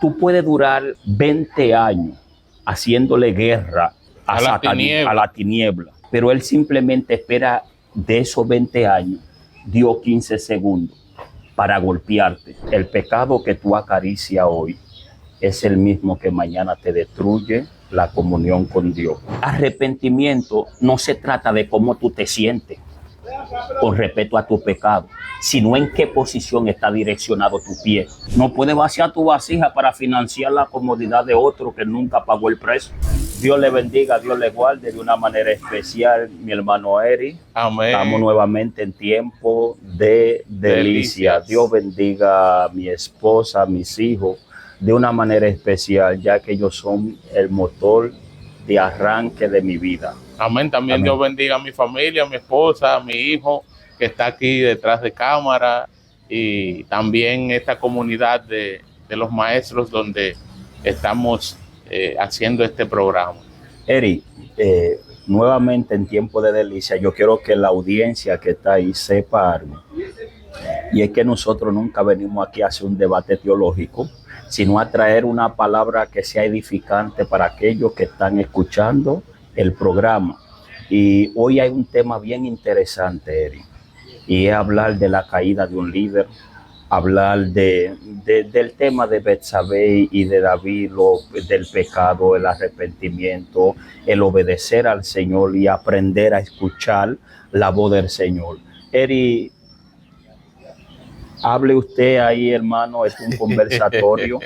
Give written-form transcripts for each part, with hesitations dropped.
Tú puedes durar 20 años haciéndole guerra a la tiniebla, pero él simplemente espera de esos 20 años, dio 15 segundos para golpearte. El pecado que tú acaricias hoy es el mismo que mañana te destruye la comunión con Dios. Arrepentimiento no se trata de cómo tú te sientes con respecto a tu pecado, sino en qué posición está direccionado tu pie. No puedes vaciar tu vasija para financiar la comodidad de otro que nunca pagó el precio. Dios le bendiga, Dios le guarde de una manera especial, mi hermano Eri. Amén. Estamos nuevamente en tiempo de delicia. Dios bendiga a mi esposa, a mis hijos, de una manera especial, ya que ellos son el motor de arranque de mi vida. Amén. También Amén. Dios bendiga a mi familia, a mi esposa, a mi hijo, que está aquí detrás de cámara, y también esta comunidad de los maestros donde estamos haciendo este programa. Eri, nuevamente en tiempo de delicia, yo quiero que la audiencia que está ahí sepa algo. Y es que nosotros nunca venimos aquí a hacer un debate teológico, sino a traer una palabra que sea edificante para aquellos que están escuchando el programa. Y hoy hay un tema bien interesante, Eri, y es hablar de la caída de un líder, hablar del tema de Betsabé y de David, del pecado, el arrepentimiento, el obedecer al Señor y aprender a escuchar la voz del Señor. Eri, hable usted ahí, hermano, es un conversatorio.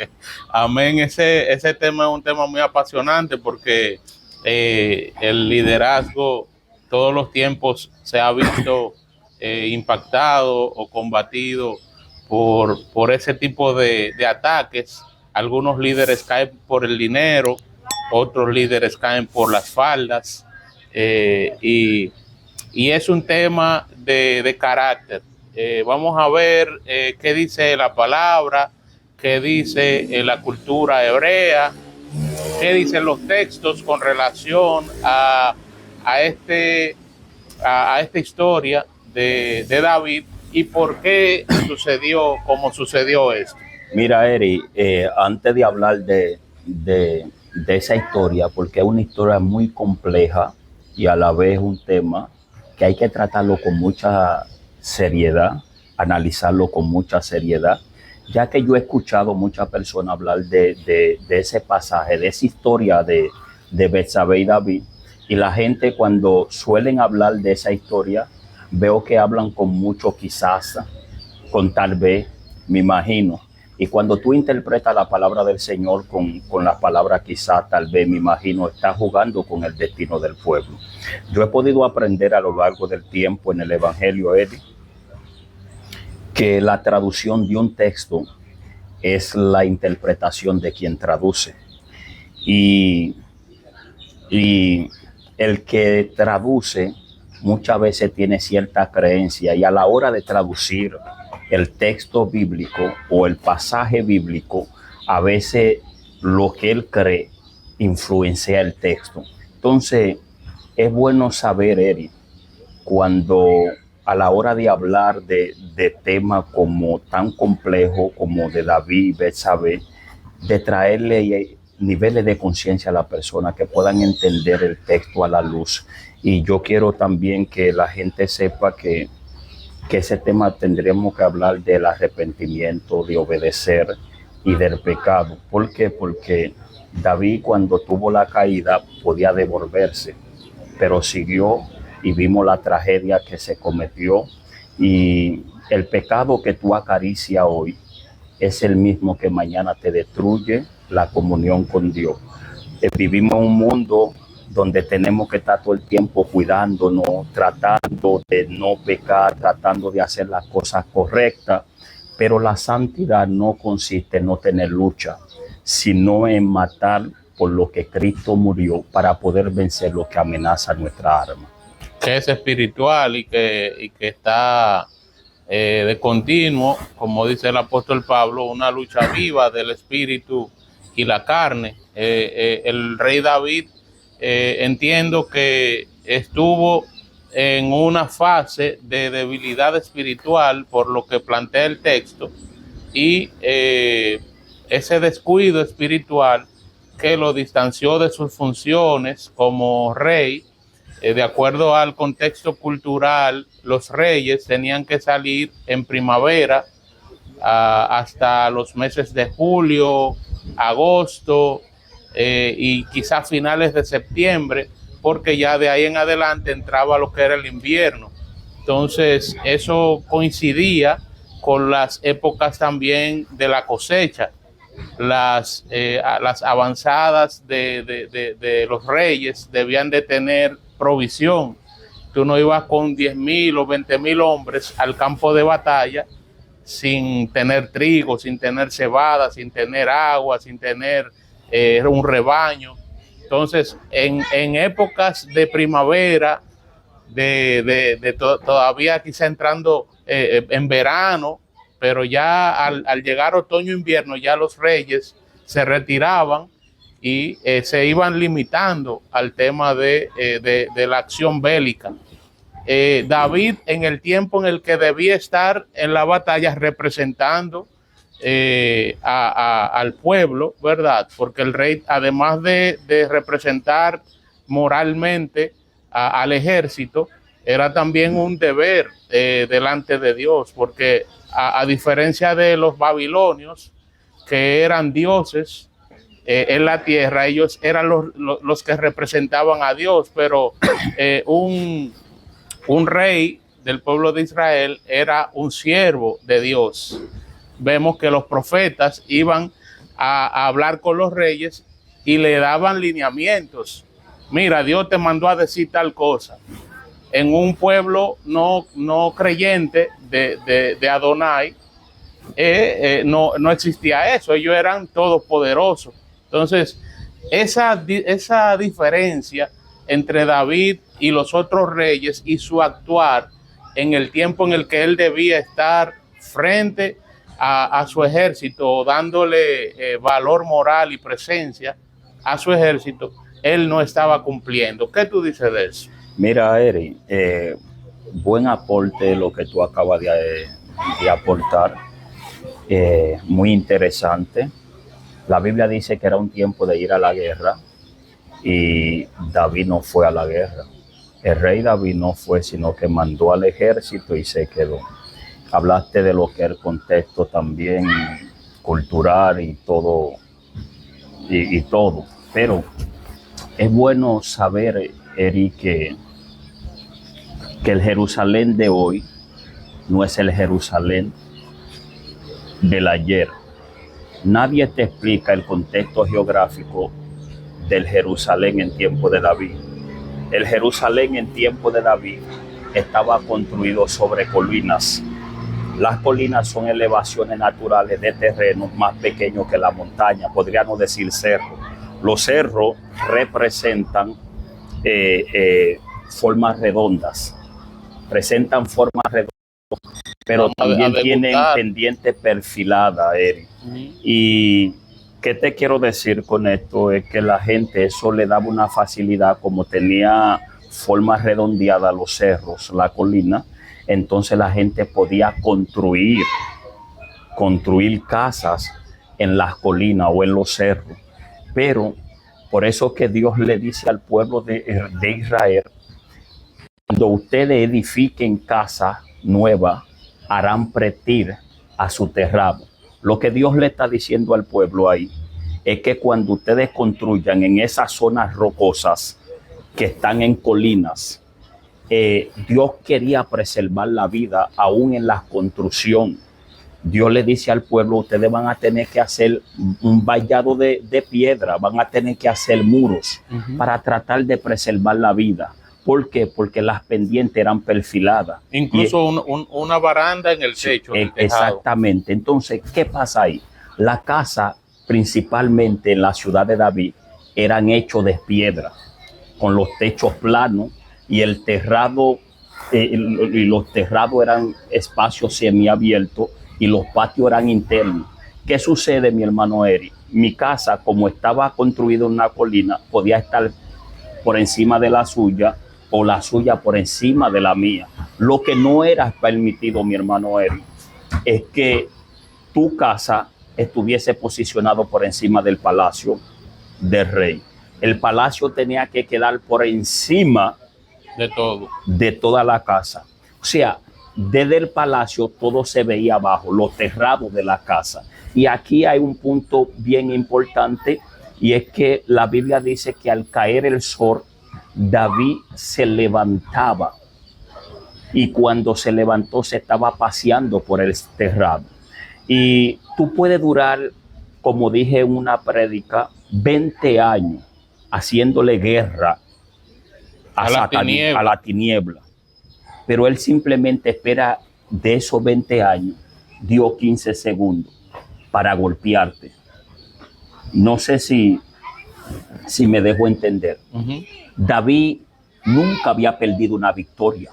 Amén. Ese tema es un tema muy apasionante porque el liderazgo todos los tiempos se ha visto impactado o combatido por ese tipo de ataques. Algunos líderes caen por el dinero, otros líderes caen por las faldas, y es un tema de carácter. Vamos a ver qué dice la palabra, qué dice la cultura hebrea, qué dicen los textos con relación a esta historia de David y por qué sucedió como sucedió esto. Mira, Eri, antes de hablar de esa historia, porque es una historia muy compleja y a la vez un tema que hay que tratarlo con mucha seriedad, analizarlo con mucha seriedad, ya que yo he escuchado muchas personas hablar de ese pasaje, de esa historia de Betsabé y David, y la gente cuando suelen hablar de esa historia, veo que hablan con mucho quizás, con tal vez, me imagino. Y cuando tú interpretas la palabra del Señor con la palabra quizás, tal vez, me imagino, estás jugando con el destino del pueblo. Yo he podido aprender a lo largo del tiempo en el Evangelio, Eddie, que la traducción de un texto es la interpretación de quien traduce. Y el que traduce muchas veces tiene cierta creencia y a la hora de traducir el texto bíblico o el pasaje bíblico, a veces lo que él cree influencia el texto. Entonces, es bueno saber, Eric, cuando a la hora de hablar de temas como tan complejos como de David y Betsabé, de traerle niveles de conciencia a la persona que puedan entender el texto a la luz. Y yo quiero también que la gente sepa que ese tema tendremos que hablar del arrepentimiento, de obedecer y del pecado. ¿Por qué? Porque David, cuando tuvo la caída, podía devolverse, pero siguió y vimos la tragedia que se cometió. Y el pecado que tú acaricias hoy es el mismo que mañana te destruye la comunión con Dios. Vivimos en un mundo donde tenemos que estar todo el tiempo cuidándonos, tratando de no pecar, tratando de hacer las cosas correctas, pero la santidad no consiste en no tener lucha, sino en matar por lo que Cristo murió para poder vencer lo que amenaza nuestra alma. Que es espiritual y que está de continuo, como dice el apóstol Pablo, una lucha viva del espíritu y la carne. El rey David, entiendo que estuvo en una fase de debilidad espiritual por lo que plantea el texto, y ese descuido espiritual que lo distanció de sus funciones como rey. De acuerdo al contexto cultural, los reyes tenían que salir en primavera hasta los meses de julio, agosto y quizás finales de septiembre, porque ya de ahí en adelante entraba lo que era el invierno. Entonces eso coincidía con las épocas también de la cosecha, las avanzadas de los reyes debían de tener provisión. Tú no ibas con 10,000 o 20,000 hombres al campo de batalla sin tener trigo, sin tener cebada, sin tener agua, sin tener un rebaño. Entonces, en épocas de primavera, todavía quizá entrando en verano, pero ya al llegar otoño-invierno, ya los reyes se retiraban y se iban limitando al tema de la acción bélica. David, en el tiempo en el que debía estar en la batalla representando al pueblo, ¿verdad? Porque el rey, además de representar moralmente al ejército, era también un deber delante de Dios, porque a diferencia de los babilonios, que eran dioses en la tierra, ellos eran los que representaban a Dios, pero un rey del pueblo de Israel era un siervo de Dios. Vemos que los profetas iban a hablar con los reyes y le daban lineamientos. Mira, Dios te mandó a decir tal cosa. En un pueblo no creyente de Adonai, no existía eso. Ellos eran todopoderosos. Entonces, esa diferencia entre David y los otros reyes y su actuar en el tiempo en el que él debía estar frente a su ejército, dándole valor moral y presencia a su ejército, él no estaba cumpliendo. ¿Qué tú dices de eso? Mira, Eri, buen aporte lo que tú acabas de aportar, muy interesante. La Biblia dice que era un tiempo de ir a la guerra y David no fue a la guerra. El rey David no fue, sino que mandó al ejército y se quedó. Hablaste de lo que es el contexto también cultural y todo, y todo. Pero es bueno saber, Eric, que el Jerusalén de hoy no es el Jerusalén del ayer. Nadie te explica el contexto geográfico del Jerusalén en tiempo de David. El Jerusalén en tiempo de David estaba construido sobre colinas. Las colinas son elevaciones naturales de terrenos más pequeños que la montaña, podríamos decir cerros. Los cerros representan formas redondas, pero también tienen pendiente perfilada, Eric. Y ¿qué te quiero decir con esto? Es que la gente eso le daba una facilidad, como tenía forma redondeada los cerros, la colina, entonces la gente podía construir casas en las colinas o en los cerros. Pero por eso que Dios le dice al pueblo de Israel, cuando ustedes edifiquen casa nueva, harán pretir a su terrado. Lo que Dios le está diciendo al pueblo ahí es que cuando ustedes construyan en esas zonas rocosas que están en colinas, Dios quería preservar la vida aún en la construcción. Dios le dice al pueblo, ustedes van a tener que hacer un vallado de piedra, van a tener que hacer muros para tratar de preservar la vida. ¿Por qué? Porque las pendientes eran perfiladas. Incluso una baranda en el techo. Exactamente. Entonces, ¿qué pasa ahí? La casa, principalmente en la ciudad de David, eran hechos de piedra, con los techos planos y el terrado, y los terrados eran espacios semiabiertos y los patios eran internos. ¿Qué sucede, mi hermano Eric? Mi casa, como estaba construida en una colina, podía estar por encima de la suya o la suya por encima de la mía. Lo que no era permitido, mi hermano Eric, es que tu casa estuviese posicionado por encima del palacio del rey. El palacio tenía que quedar por encima De todo. de toda la casa. O sea, desde el palacio todo se veía abajo, los terrados de la casa. Y aquí hay un punto bien importante, y es que la Biblia dice que al caer el sol, David se levantaba, y cuando se levantó se estaba paseando por el terrado. Y tú puedes durar, como dije en una prédica, 20 años haciéndole guerra a Satanás, a la tiniebla. Pero él simplemente espera de esos 20 años, dio 15 segundos para golpearte. No sé si me dejo entender. David nunca había perdido una victoria.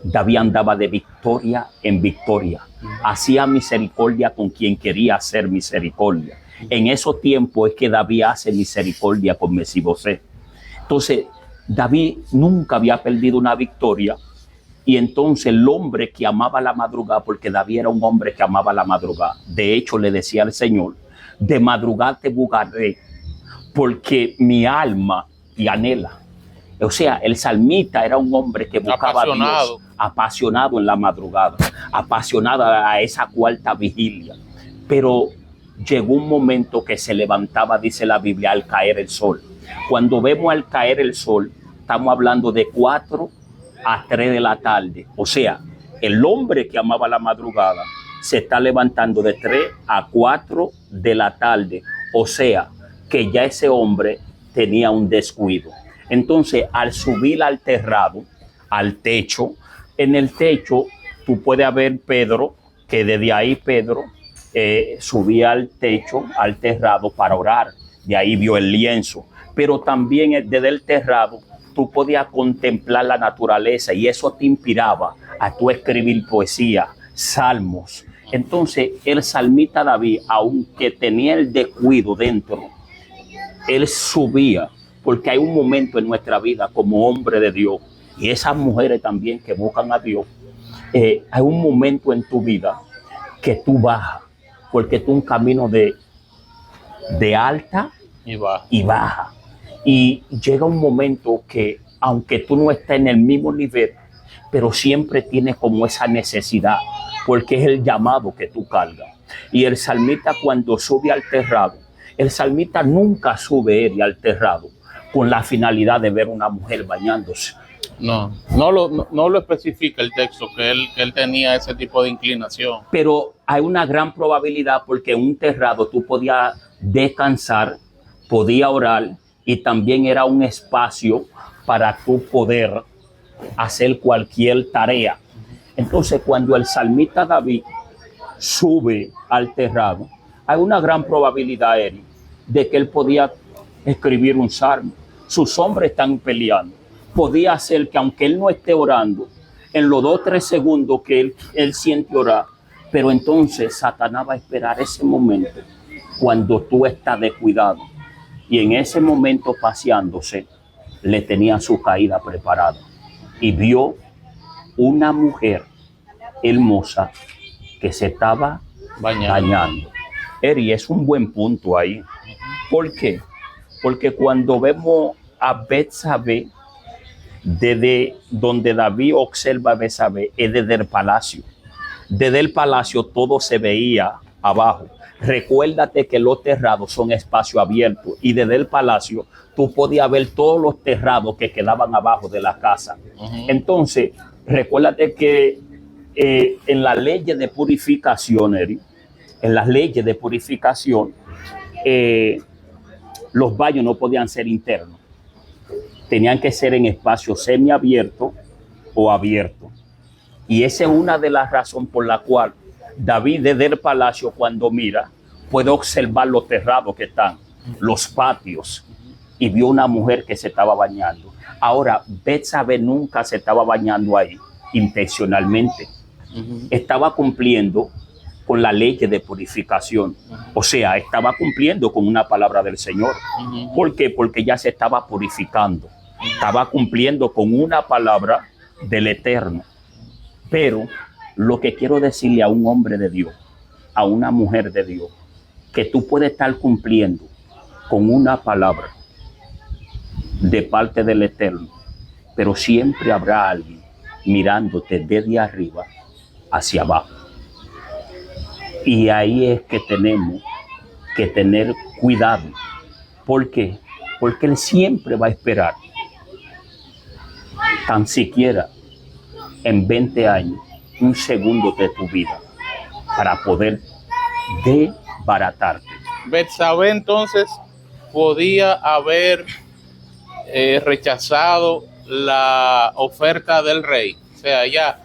David andaba de victoria en victoria. Hacía misericordia con quien quería hacer misericordia. En esos tiempos es que David hace misericordia con Mefibosé. Entonces, David nunca había perdido una victoria. Y entonces el hombre que amaba la madrugada, porque David era un hombre que amaba la madrugada. De hecho, le decía al Señor, de madrugada te buscaré, porque mi alma te anhela. O sea, el salmista era un hombre que buscaba a Dios, apasionado en la madrugada, apasionado a esa cuarta vigilia. Pero llegó un momento que se levantaba, dice la Biblia, al caer el sol. Cuando vemos al caer el sol, estamos hablando de 4 a 3 de la tarde. O sea, el hombre que amaba la madrugada se está levantando de 3 a 4 de la tarde. O sea, que ya ese hombre tenía un descuido. Entonces, al subir al terrado, al techo, en el techo tú puedes ver Pedro, que desde ahí Pedro subía al techo, al terrado para orar. De ahí vio el lienzo. Pero también desde el terrado tú podías contemplar la naturaleza, y eso te inspiraba a tú escribir poesía, salmos. Entonces, el salmista David, aunque tenía el descuido dentro, él subía, porque hay un momento en nuestra vida como hombre de Dios, y esas mujeres también que buscan a Dios, hay un momento en tu vida que tú bajas, porque tú un camino de alta y baja. Y llega un momento que, aunque tú no estés en el mismo nivel, pero siempre tienes como esa necesidad, porque es el llamado que tú cargas. Y el salmista, cuando sube al terrado, el salmista nunca sube él al terrado con la finalidad de ver una mujer bañándose. No lo especifica el texto, que él tenía ese tipo de inclinación. Pero hay una gran probabilidad, porque en un terrado tú podías descansar, podías orar, y también era un espacio para tú poder hacer cualquier tarea. Entonces, cuando el salmista David sube al terrado, hay una gran probabilidad, Eric, de que él podía escribir un salmo. Sus hombres están peleando. Podía ser que, aunque él no esté orando, en los 2 o 3 segundos que él siente orar, pero entonces Satanás va a esperar ese momento cuando tú estás descuidado. Y en ese momento, paseándose, le tenía su caída preparada. Y vio una mujer hermosa que se estaba bañando. Eri, es un buen punto ahí. ¿Por qué? Porque cuando vemos a Betsabé, desde donde David observa a Betsabé, es desde el palacio. Desde el palacio todo se veía abajo. Recuérdate que los terrados son espacio abierto, y desde el palacio tú podías ver todos los terrados que quedaban abajo de la casa. Entonces, recuérdate que en las leyes de purificación, en las leyes de purificación, los baños no podían ser internos. Tenían que ser en espacio semiabierto o abierto. Y esa es una de las razones por la cual David, desde el palacio, cuando mira, puede observar los terrados que están, los patios, y vio una mujer que se estaba bañando. Ahora, Betsabé nunca se estaba bañando ahí intencionalmente. Estaba cumpliendo con la ley de purificación. O sea, estaba cumpliendo con una palabra del Señor. ¿Por qué? Porque ya se estaba purificando. Estaba cumpliendo con una palabra del Eterno. Pero lo que quiero decirle a un hombre de Dios, a una mujer de Dios, que tú puedes estar cumpliendo con una palabra de parte del Eterno, pero siempre habrá alguien mirándote desde arriba hacia abajo. Y ahí es que tenemos que tener cuidado. ¿Por qué? Porque Él siempre va a esperar, tan siquiera en 20 años, un segundo de tu vida para poder desbaratarte. Betsabé entonces podía haber rechazado la oferta del rey. O sea, ella,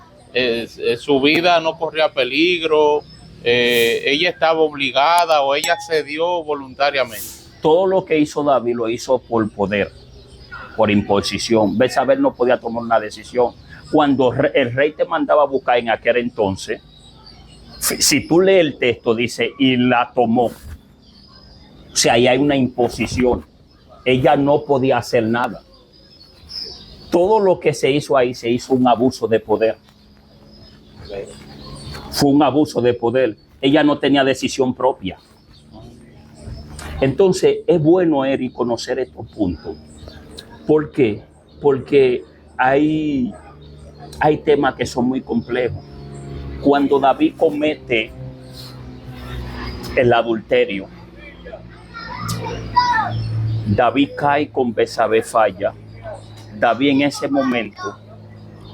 su vida no corría peligro, ella estaba obligada o ella cedió voluntariamente. Todo lo que hizo David lo hizo por poder, por imposición. Betsabé no podía tomar una decisión. Cuando el rey te mandaba a buscar en aquel entonces, si tú lees el texto, dice, y la tomó. O sea, ahí hay una imposición. Ella no podía hacer nada. Todo lo que se hizo ahí se hizo un abuso de poder. Fue un abuso de poder. Ella no tenía decisión propia. Entonces, es bueno, Eric, conocer estos puntos. ¿Por qué? Porque hay temas que son muy complejos. Cuando David comete el adulterio, David cae con Betsabé, falla. David en ese momento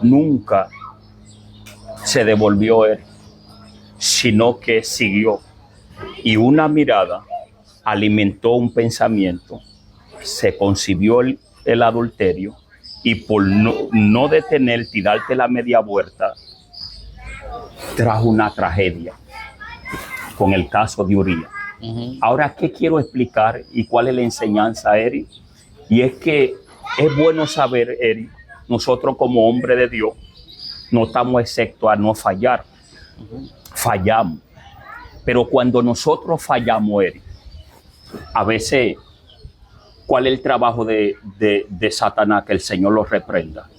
nunca se devolvió él, sino que siguió. Y una mirada alimentó un pensamiento, se concibió el adulterio, y por no detenerte y darte la media vuelta, trajo una tragedia con el caso de Urías. Ahora, ¿qué quiero explicar y cuál es la enseñanza, Eric? Y es que es bueno saber, Eric, nosotros como hombres de Dios no estamos exceptos a no fallar. Fallamos. Pero cuando nosotros fallamos, Eric, a veces, ¿cuál es el trabajo de Satanás? Que el Señor lo reprenda.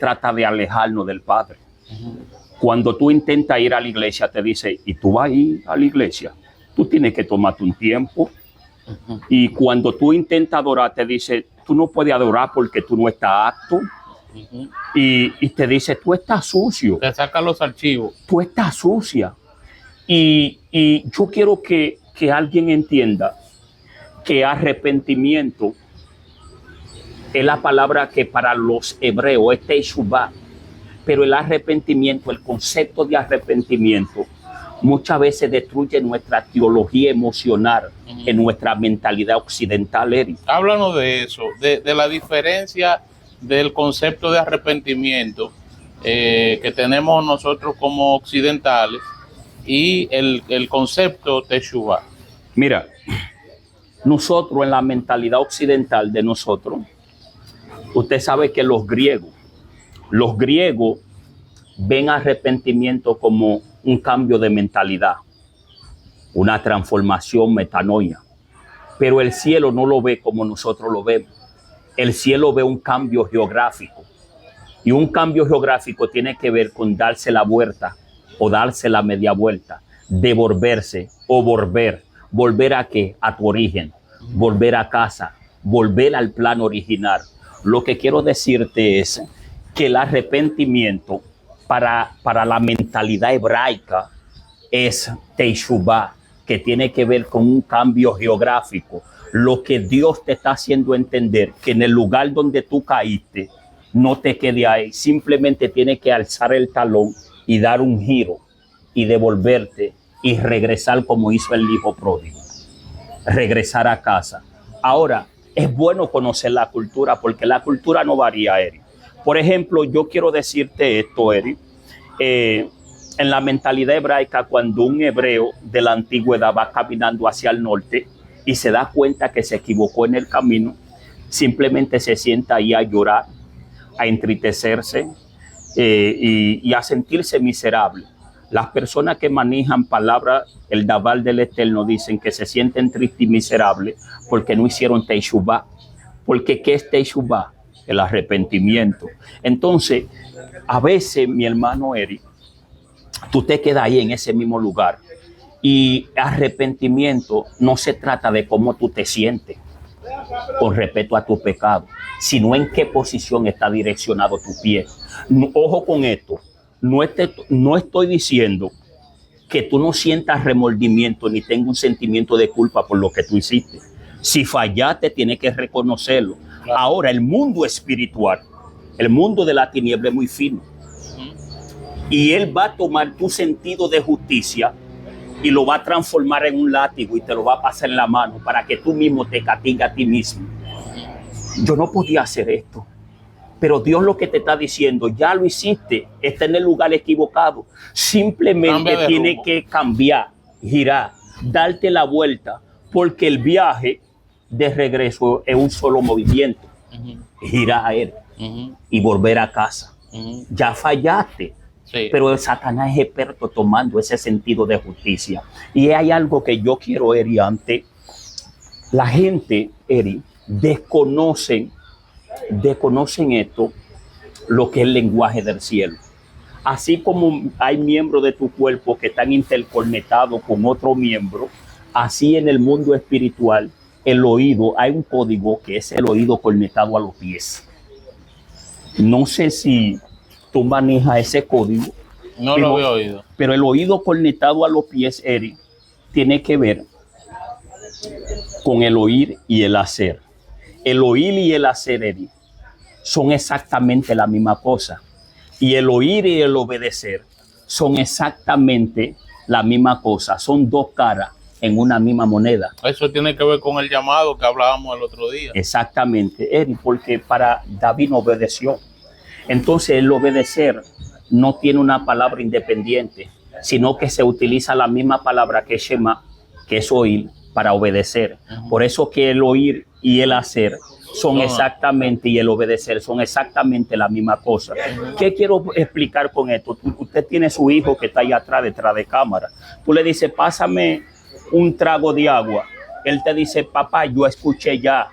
Trata de alejarnos del Padre. Cuando tú intentas ir a la iglesia, te dice, ¿y tú vas a ir a la iglesia? Tú tienes que tomarte un tiempo. Y cuando tú intentas adorar, te dice, tú no puedes adorar porque tú no estás apto. Y te dice, tú estás sucio. Te saca los archivos. Tú estás sucia. Y yo quiero que alguien entienda que arrepentimiento es la palabra que para los hebreos es teshuvah. Pero el arrepentimiento, el concepto de arrepentimiento, muchas veces destruye nuestra teología emocional en nuestra mentalidad occidental, Eric. Háblanos de eso, de la diferencia del concepto de arrepentimiento que tenemos nosotros como occidentales y el concepto teshuvah. Mira, nosotros en la mentalidad occidental de nosotros, usted sabe que los griegos ven arrepentimiento como un cambio de mentalidad, una transformación, metanoia. Pero el cielo no lo ve como nosotros lo vemos. El cielo ve un cambio geográfico. Y un cambio geográfico tiene que ver con darse la vuelta o darse la media vuelta, devolverse o volver. ¿Volver a qué? A tu origen. Volver a casa. Volver al plan original. Lo que quiero decirte es que el arrepentimiento para la mentalidad hebraica es teshuvah, que tiene que ver con un cambio geográfico. Lo que Dios te está haciendo entender, que en el lugar donde tú caíste, no te quede ahí. Simplemente tienes que alzar el talón y dar un giro y devolverte y regresar como hizo el hijo pródigo. Regresar a casa. Ahora, es bueno conocer la cultura porque la cultura no varía, Eric. Por ejemplo, yo quiero decirte esto, Eric. En la mentalidad hebraica, cuando un hebreo de la antigüedad va caminando hacia el norte y se da cuenta que se equivocó en el camino, simplemente se sienta ahí a llorar, a entristecerse y a sentirse miserable. Las personas que manejan palabras, el Dabar del Eterno, dicen que se sienten tristes y miserables porque no hicieron teshuvah. Porque ¿qué es teshuvah? El arrepentimiento. Entonces, a veces, mi hermano Eric, tú te quedas ahí en ese mismo lugar Y arrepentimiento no se trata de cómo tú te sientes con respecto a tu pecado, sino en qué posición está direccionado tu pie. Ojo con esto, no estoy diciendo que tú no sientas remordimiento ni tengas un sentimiento de culpa por lo que tú hiciste. Si fallaste, tienes que reconocerlo. Claro. Ahora, el mundo espiritual, el mundo de la tiniebla es muy fino. Y él va a tomar tu sentido de justicia y lo va a transformar en un látigo y te lo va a pasar en la mano para que tú mismo te castigues a ti mismo. Yo no podía hacer esto, pero Dios lo que te está diciendo, ya lo hiciste, está en el lugar equivocado. Simplemente tiene que cambiar, girar, darte la vuelta, porque el viaje de regreso es un solo movimiento. Girar a él y volver a casa. Ya fallaste. Sí. Pero Satanás es experto tomando ese sentido de justicia. Y hay algo que yo quiero, Eri, ante la gente, Eri, desconocen esto, lo que es el lenguaje del cielo. Así como hay miembros de tu cuerpo que están interconectados con otro miembro, así en el mundo espiritual, el oído, hay un código que es el oído conectado a los pies. No sé si tú manejas ese código. No lo había oído. Pero el oído conectado a los pies, Eric, tiene que ver con el oír y el hacer. El oír y el hacer, Eric, son exactamente la misma cosa. Y el oír y el obedecer son exactamente la misma cosa. Son dos caras en una misma moneda. Eso tiene que ver con el llamado que hablábamos el otro día. Exactamente, Eric, porque para David no obedeció. Entonces el obedecer no tiene una palabra independiente, sino que se utiliza la misma palabra que Shema, que es oír, para obedecer. Por eso que el oír y el hacer son exactamente, y el obedecer son exactamente la misma cosa. ¿Qué quiero explicar con esto? Usted tiene su hijo que está ahí atrás, detrás de cámara. Tú le dices, pásame un trago de agua. Él te dice, papá, yo escuché ya,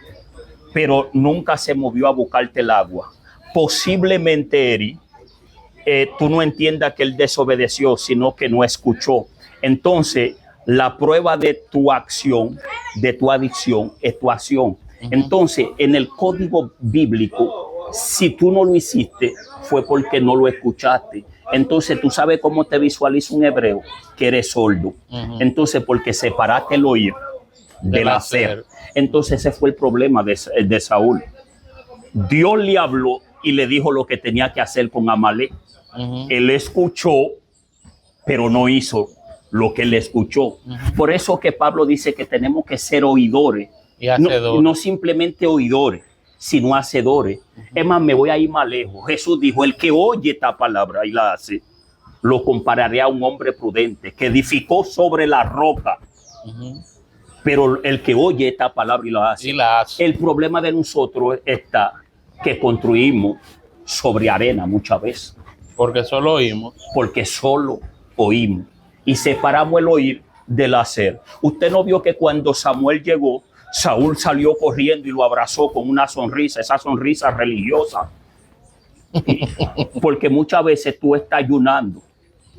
pero nunca se movió a buscarte el agua. Posiblemente, Eri, tú no entiendas que él desobedeció, sino que no escuchó. Entonces, la prueba de tu acción, de tu adicción, es tu acción. Entonces, en el código bíblico, si tú no lo hiciste, fue porque no lo escuchaste. Entonces, tú sabes cómo te visualiza un hebreo, que eres sordo. Entonces, porque separaste el oír del hacer. Entonces, ese fue el problema de Saúl. Dios le habló y le dijo lo que tenía que hacer con Amalek. Él escuchó, pero no hizo lo que él escuchó. Por eso que Pablo dice que tenemos que ser oidores. Y hacedores. No simplemente oidores, sino hacedores. Es más, me voy a ir más lejos. Jesús dijo, el que oye esta palabra y la hace, lo compararé a un hombre prudente que edificó sobre la roca. Pero el que oye esta palabra y la hace. El problema de nosotros está que construimos sobre arena muchas veces. Porque solo oímos. Porque solo oímos. Y separamos el oír del hacer. Usted no vio que cuando Samuel llegó, Saúl salió corriendo y lo abrazó con una sonrisa, esa sonrisa religiosa. Porque muchas veces tú estás ayunando,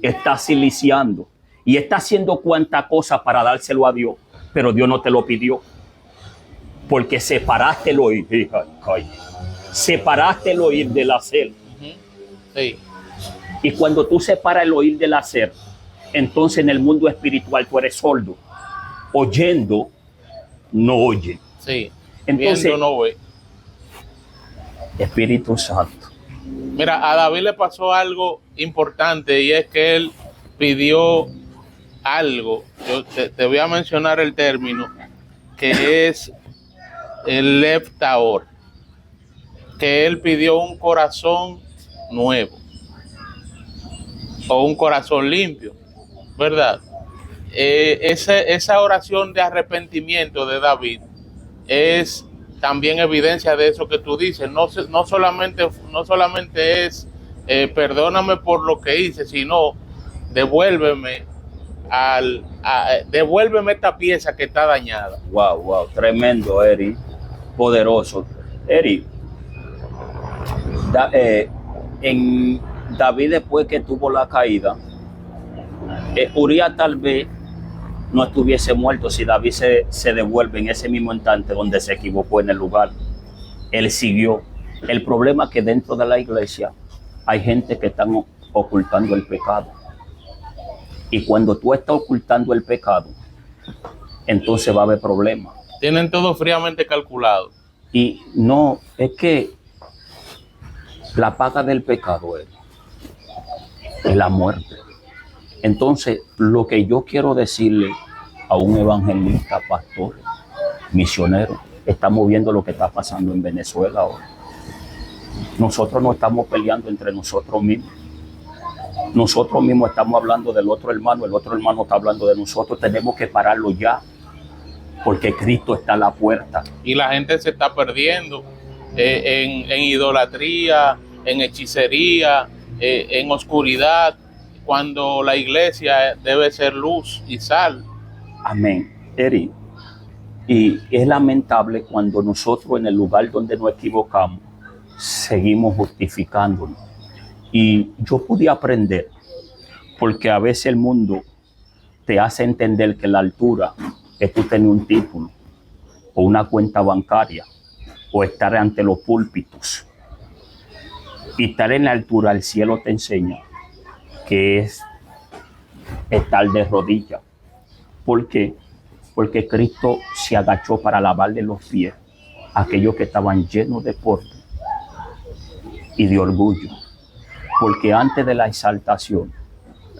estás siliciando y estás haciendo cuanta cosa para dárselo a Dios, pero Dios no te lo pidió. Porque separaste el oír. Separaste el oír del hacer. Sí. Y cuando tú separas el oír del hacer, entonces en el mundo espiritual tú eres sordo. Oyendo, no oye. Sí. Entonces, viendo, no ve. Espíritu Santo. Mira, a David le pasó algo importante y es que él pidió algo. Yo te voy a mencionar el término, que es el Lev Tahor, que él pidió un corazón nuevo o un corazón limpio, ¿verdad? Esa oración de arrepentimiento de David es también evidencia de eso que tú dices. No solamente es perdóname por lo que hice, sino devuélveme devuélveme esta pieza que está dañada. Wow, tremendo, Eri, poderoso. Eri, en David, después que tuvo la caída, Urías tal vez no estuviese muerto si David se devuelve en ese mismo instante donde se equivocó en el lugar. Él siguió. El problema es que dentro de la iglesia hay gente que están ocultando el pecado. Y cuando tú estás ocultando el pecado, entonces va a haber problemas. Tienen todo fríamente calculado. Y no, es que la paga del pecado es la muerte. Entonces, lo que yo quiero decirle a un evangelista, pastor, misionero, estamos viendo lo que está pasando en Venezuela ahora. Nosotros no estamos peleando entre nosotros mismos. Nosotros mismos estamos hablando del otro hermano, el otro hermano está hablando de nosotros. Tenemos que pararlo ya, porque Cristo está a la puerta. Y la gente se está perdiendo en idolatría, en hechicería, en oscuridad, cuando la iglesia debe ser luz y sal. Amén. Eri, y es lamentable cuando nosotros en el lugar donde nos equivocamos seguimos justificándonos. Y yo pude aprender, porque a veces el mundo te hace entender que la altura es tú tener un título o una cuenta bancaria o estar ante los púlpitos. Y estar en la altura, el cielo te enseña que es estar de rodillas. ¿Por qué? Porque Cristo se agachó para lavarle los pies a aquellos que estaban llenos de porte y de orgullo. Porque antes de la exaltación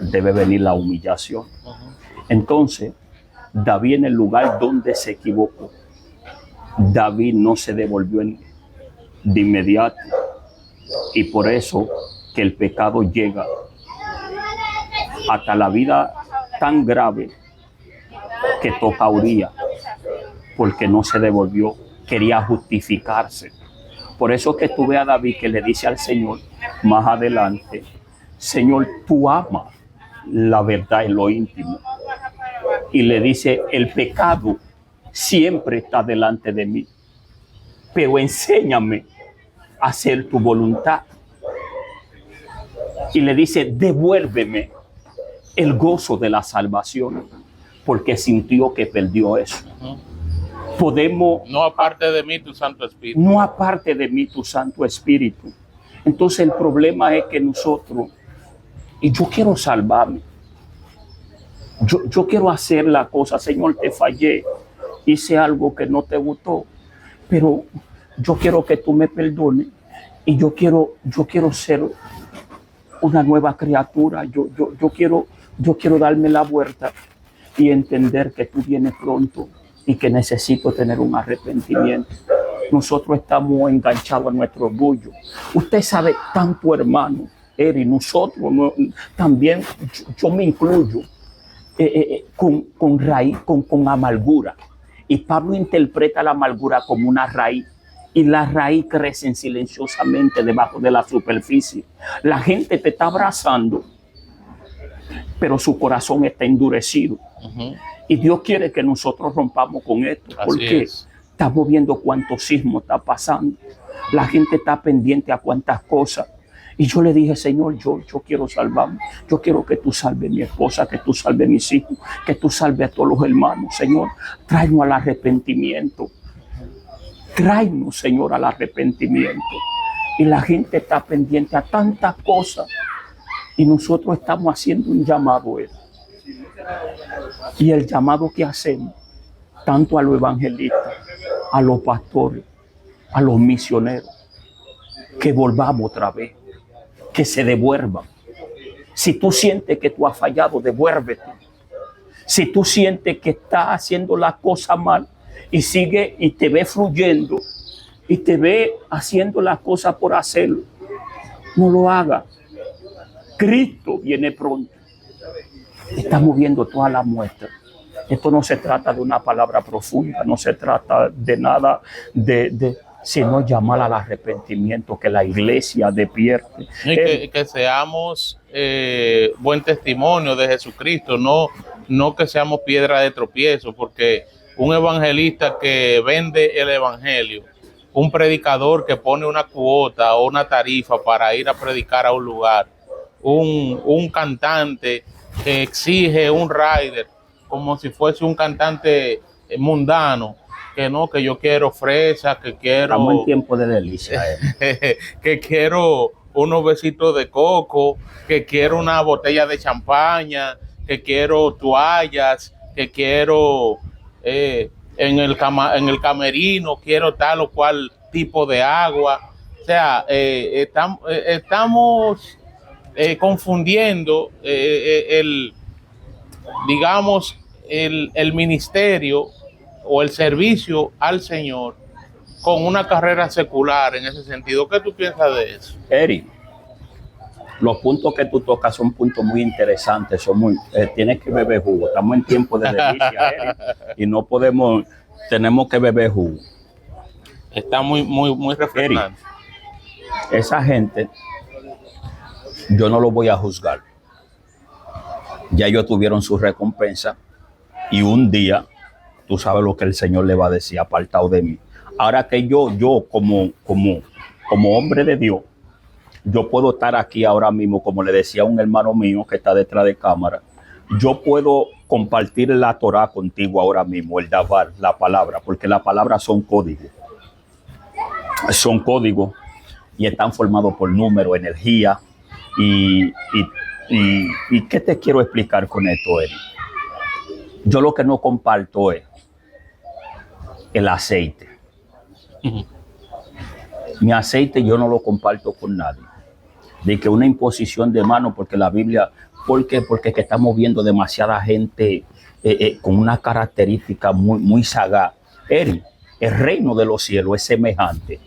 debe venir la humillación. Entonces, David, en el lugar donde se equivocó, David no se devolvió de inmediato. Y por eso que el pecado llega hasta la vida tan grave que toca a Urías, porque no se devolvió, quería justificarse. Por eso que tú ves a David que le dice al Señor más adelante: Señor, tú amas la verdad en lo íntimo. Y le dice: el pecado siempre está delante de mí, pero enséñame a hacer tu voluntad. Y le dice: devuélveme el gozo de la salvación, porque sintió que perdió eso. Podemos... No aparte de mí tu Santo Espíritu. No aparte de mí tu Santo Espíritu. Entonces el problema es que nosotros, y yo quiero salvarme, yo quiero hacer la cosa, Señor, te fallé, hice algo que no te gustó, pero yo quiero que tú me perdones y yo quiero ser una nueva criatura. Yo quiero darme la vuelta y entender que tú vienes pronto y que necesito tener un arrepentimiento. Nosotros estamos enganchados a nuestro orgullo. Usted sabe tanto, hermano, Eri, nosotros también, yo me incluyo, con raíz, con amargura. Y Pablo interpreta la amargura como una raíz. Y la raíz crece silenciosamente debajo de la superficie. La gente te está abrazando, pero su corazón está endurecido. Y Dios quiere que nosotros rompamos con esto, porque estamos viendo cuánto sismo está pasando. La gente está pendiente a cuántas cosas. Y yo le dije: Señor, yo quiero salvarme. Yo quiero que tú salves a mi esposa, que tú salves a mis hijos, que tú salves a todos los hermanos. Señor, tráenos al arrepentimiento. Tráenos, Señor, al arrepentimiento. Y la gente está pendiente a tantas cosas. Y nosotros estamos haciendo un llamado. Y el llamado que hacemos, tanto a los evangelistas, a los pastores, a los misioneros, que volvamos otra vez, que se devuelvan. Si tú sientes que tú has fallado, devuélvete. Si tú sientes que estás haciendo las cosas mal y sigue y te ve fluyendo y te ve haciendo las cosas por hacerlo, no lo hagas. Cristo viene pronto. Estamos viendo todas las muestras. Esto no se trata de una palabra profunda, no se trata de nada sino llamar al arrepentimiento, que la iglesia despierte. Y que seamos buen testimonio de Jesucristo, no que seamos piedra de tropiezo, porque un evangelista que vende el evangelio, un predicador que pone una cuota o una tarifa para ir a predicar a un lugar, un cantante que exige un rider como si fuese un cantante mundano, que no, que yo quiero fresa, que quiero... Estamos en tiempo de delicia. que quiero unos besitos de coco, que quiero una botella de champaña, que quiero toallas, que quiero en el camerino, quiero tal o cual tipo de agua. O sea, estamos confundiendo digamos, el ministerio o el servicio al Señor con una carrera secular en ese sentido. ¿Qué tú piensas de eso? Eri, los puntos que tú tocas son puntos muy interesantes, tienes que beber jugo. Estamos en tiempo de delicia, Eri, y no podemos, tenemos que beber jugo. Está muy refrescante. Eri, esa gente, yo no lo voy a juzgar. Ya ellos tuvieron su recompensa y un día, tú sabes lo que el Señor le va a decir, apartado de mí. Ahora que yo como hombre de Dios, yo puedo estar aquí ahora mismo, como le decía a un hermano mío que está detrás de cámara, yo puedo compartir la Torah contigo ahora mismo, el Dabar, la palabra, porque las palabras son códigos. Son códigos y están formados por números, energía y ¿qué te quiero explicar con esto, Eri? Yo lo que no comparto es el aceite. Mi aceite yo no lo comparto con nadie. De que una imposición de mano, porque la Biblia, ¿por qué? Porque es que estamos viendo demasiada gente con una característica muy sagaz. Eri, el reino de los cielos es semejante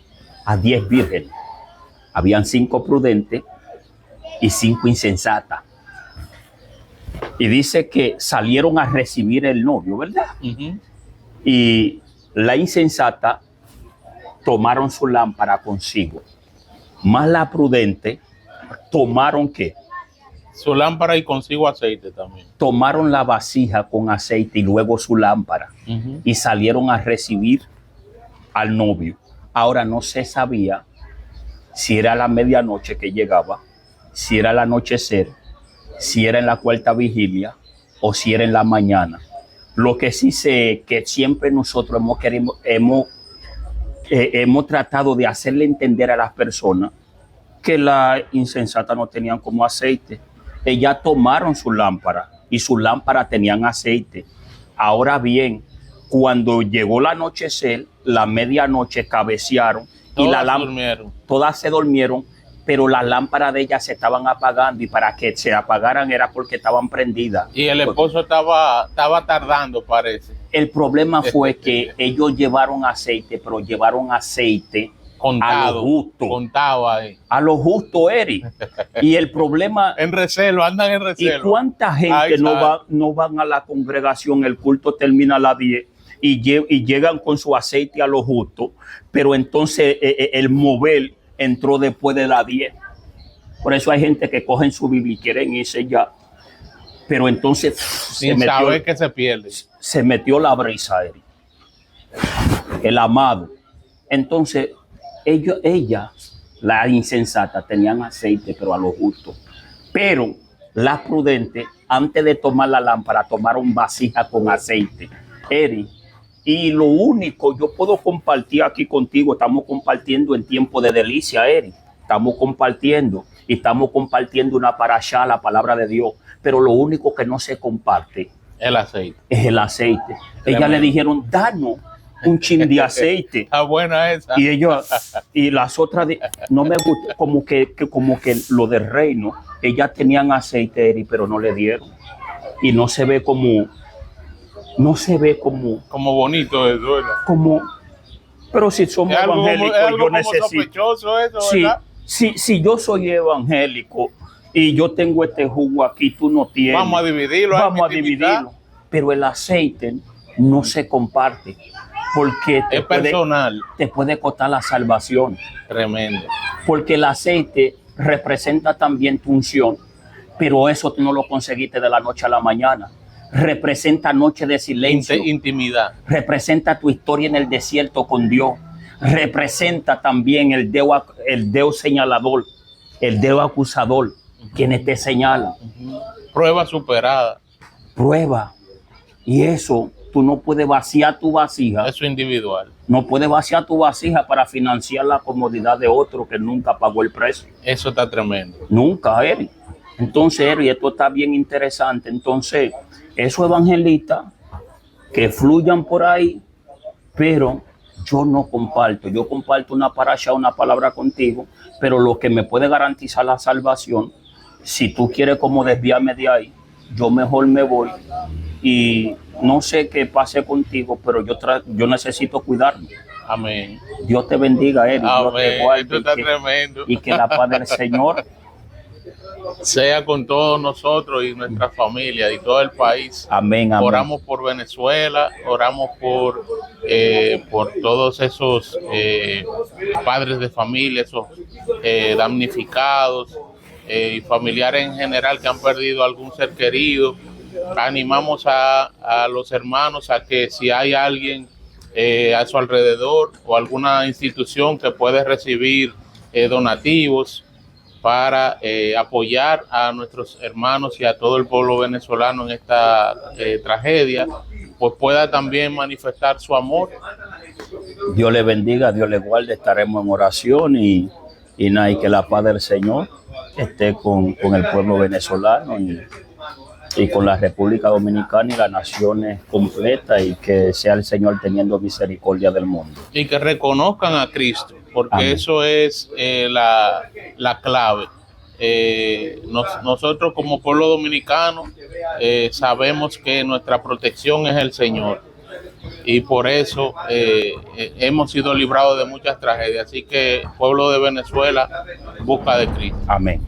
a 10 vírgenes. Habían 5 prudentes y 5 insensatas. Y dice que salieron a recibir el novio, ¿verdad? Y la insensata tomaron su lámpara consigo. Más la prudente tomaron ¿qué? Su lámpara y consigo aceite también. Tomaron la vasija con aceite y luego su lámpara. Y salieron a recibir al novio. Ahora no se sabía si era la medianoche que llegaba, si era el anochecer, si era en la cuarta vigilia o si era en la mañana. Lo que sí sé es que siempre nosotros hemos tratado de hacerle entender a las personas que la insensata no tenían como aceite. Ellas tomaron su lámpara y su lámpara tenían aceite. Ahora bien, cuando llegó el anochecer, la medianoche cabecearon y todas se durmieron, pero las lámparas de ellas se estaban apagando y para que se apagaran era porque estaban prendidas. Y el esposo estaba tardando, parece. El problema fue que ellos llevaron aceite, pero llevaron aceite contado, a lo justo. Contado ahí. A lo justo, Eri. Y el problema... En recelo, andan en recelo. ¿Y cuánta gente no van a la congregación? El culto termina a las 10 y llegan con su aceite a lo justo, pero entonces el mover entró después de las 10. Por eso hay gente que cogen su Biblia y quieren irse ya. Pero entonces sin saber que se pierde. Se metió la brisa, Eri. El amado. Entonces, ella, la insensata, tenían aceite, pero a lo justo. Pero las prudentes, antes de tomar la lámpara, tomaron vasija con aceite. Eri, y lo único, yo puedo compartir aquí contigo, estamos compartiendo en tiempo de delicia, Eri. Estamos compartiendo y estamos compartiendo una parashá, la palabra de Dios. Pero lo único que no se comparte el aceite. Es el aceite. Ellas le dijeron, danos un chin de aceite. Está buena esa. Y ellos, y las otras, no me gusta, como que lo del reino, ellas tenían aceite, Eri, pero no le dieron. Y no se ve como bonito eso, ¿verdad? Pero si somos evangélicos, yo necesito. Eso, ¿verdad? Si yo soy evangélico y yo tengo este jugo aquí, tú no tienes. Vamos a dividirlo. Pero el aceite no se comparte porque te puede costar la salvación. Tremendo. Porque el aceite representa también tu unción, pero eso tú no lo conseguiste de la noche a la mañana. Representa noche de silencio. Intimidad. Representa tu historia en el desierto con Dios. Representa también el dedo señalador, el dedo acusador, quienes te señalan. Prueba superada. Prueba. Y eso, tú no puedes vaciar tu vasija, Eso individual. no puedes vaciar tu vasija para financiar la comodidad de otro que nunca pagó el precio. Eso está tremendo. Nunca, Eri. Entonces, Eri, esto está bien interesante. Entonces, esos evangelistas que fluyan por ahí, pero yo no comparto. Yo comparto una parasha, una palabra contigo, pero lo que me puede garantizar la salvación, si tú quieres como desviarme de ahí, yo mejor me voy y no sé qué pase contigo, pero yo necesito cuidarme. Amén. Dios te bendiga, Eri. Dios te Amén. guarde Esto está y tremendo. y que la paz del Señor Sea con todos nosotros y nuestra familia y todo el país. amén, amén. Oramos por Venezuela, oramos por todos esos padres de familia, esos damnificados y familiares en general que han perdido algún ser querido. Animamos a los hermanos a que si hay alguien a su alrededor o alguna institución que puede recibir donativos para apoyar a nuestros hermanos y a todo el pueblo venezolano en esta tragedia, pues pueda también manifestar su amor. Dios le bendiga, Dios le guarde, estaremos en oración y nada, y que la paz del Señor esté con el pueblo venezolano y con la República Dominicana y las naciones completas, y que sea el Señor teniendo misericordia del mundo. Y que reconozcan a Cristo, porque Amén. eso es la clave. Nosotros como pueblo dominicano sabemos que nuestra protección es el Señor, y por eso hemos sido librados de muchas tragedias. Así que pueblo de Venezuela, busca de Cristo. Amén.